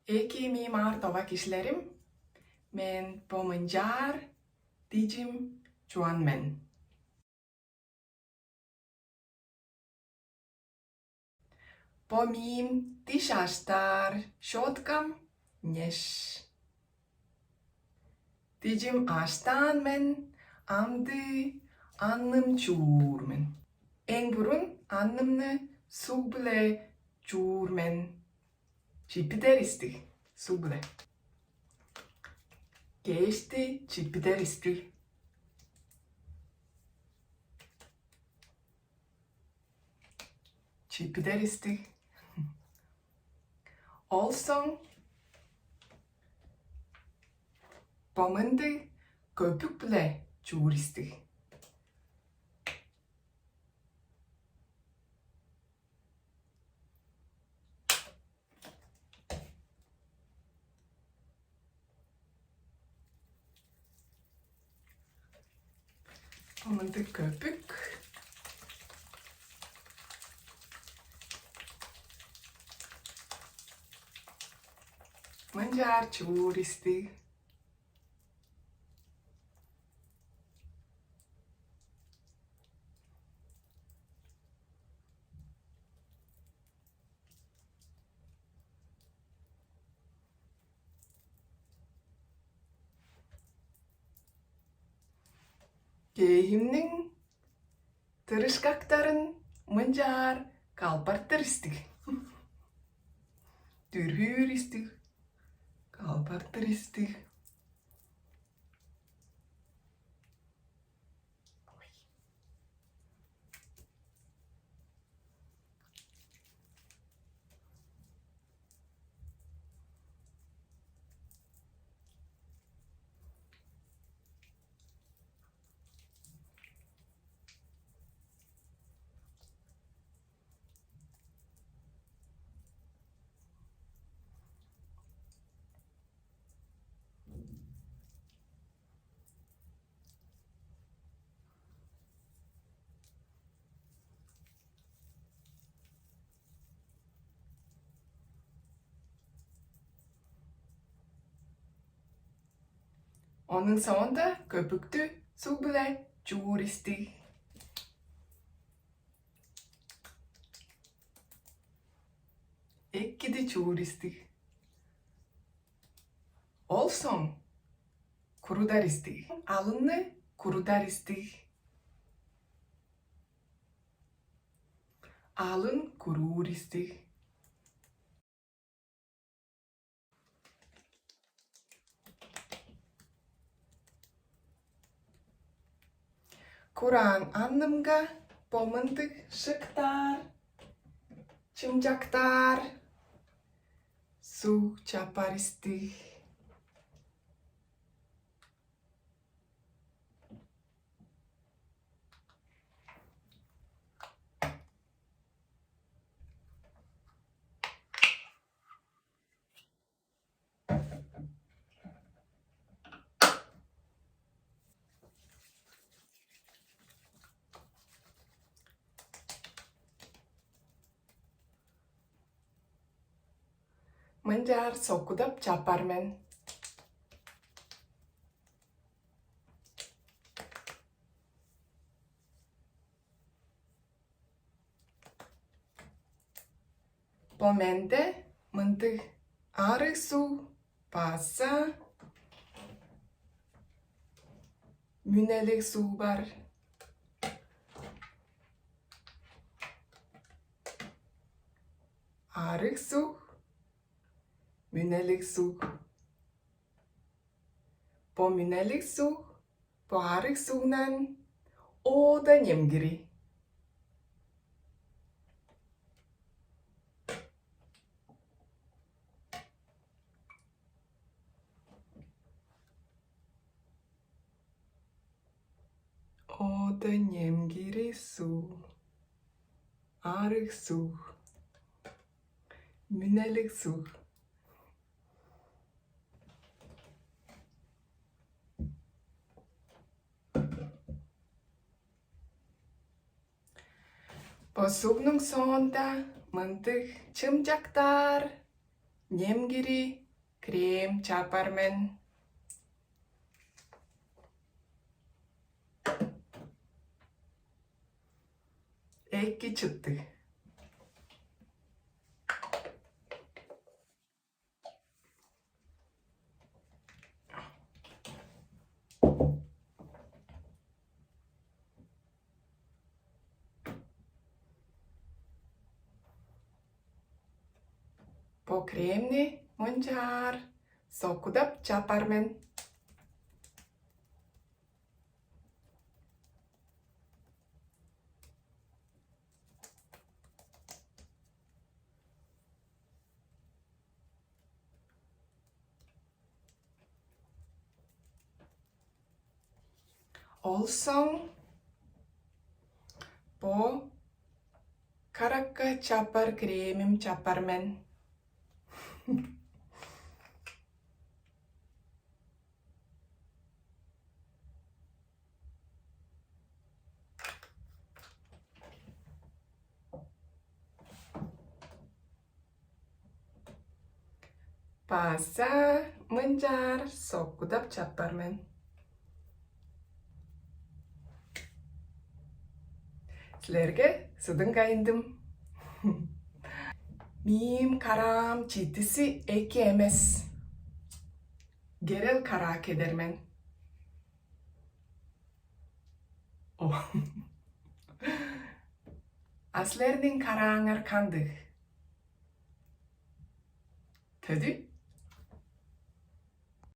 Ekimi martova kişilerim. Men pomenjar dicim cuanmen. Pomim tişaştar şotkam neş. Dicim aştan men amdi annım çurmen. En burun annımne suble çurmen. Çipideristi suble. Geçti çipideristi. Çipideristi. Olson pomende köpükle çuristi. Pomende köpük. Manjar çuristi. Gehimning tırışkaktarın manjar kalpartırısti. Dürhüristi. Kalpartırısti. Onun sonunda köpüktü suble çuristi. Ekkidi çuristi. Olson kurudaristi. Alınne kurudaristi. Alın kururisti. Kur'an anlamga pomandık şıktar. Çımcaktar. Su çaparisti. Manjar sokudap çaparmen. Pomende mıntık arı su pasa. Münelik su var. Arık su. Münelik su. Po münelik su. Po arık sunan. O da nyemgiri. O da nyemgiri su. Arık su. Münelik su. Po sugnung sonda mıntık çımcaktar. Немгири крем чапармен. Ekki çıktı. Bu kremni muncar sokup çaparmen. Olsun bu karakka çapar kremim çaparmen. Pasa muncar sokup çaparmen. Sizlerge sıdın kayındım. Mim karam çitisi eki emes. Gerel karak edermen. Oh. Aslernin karağıngar kandı. Tödü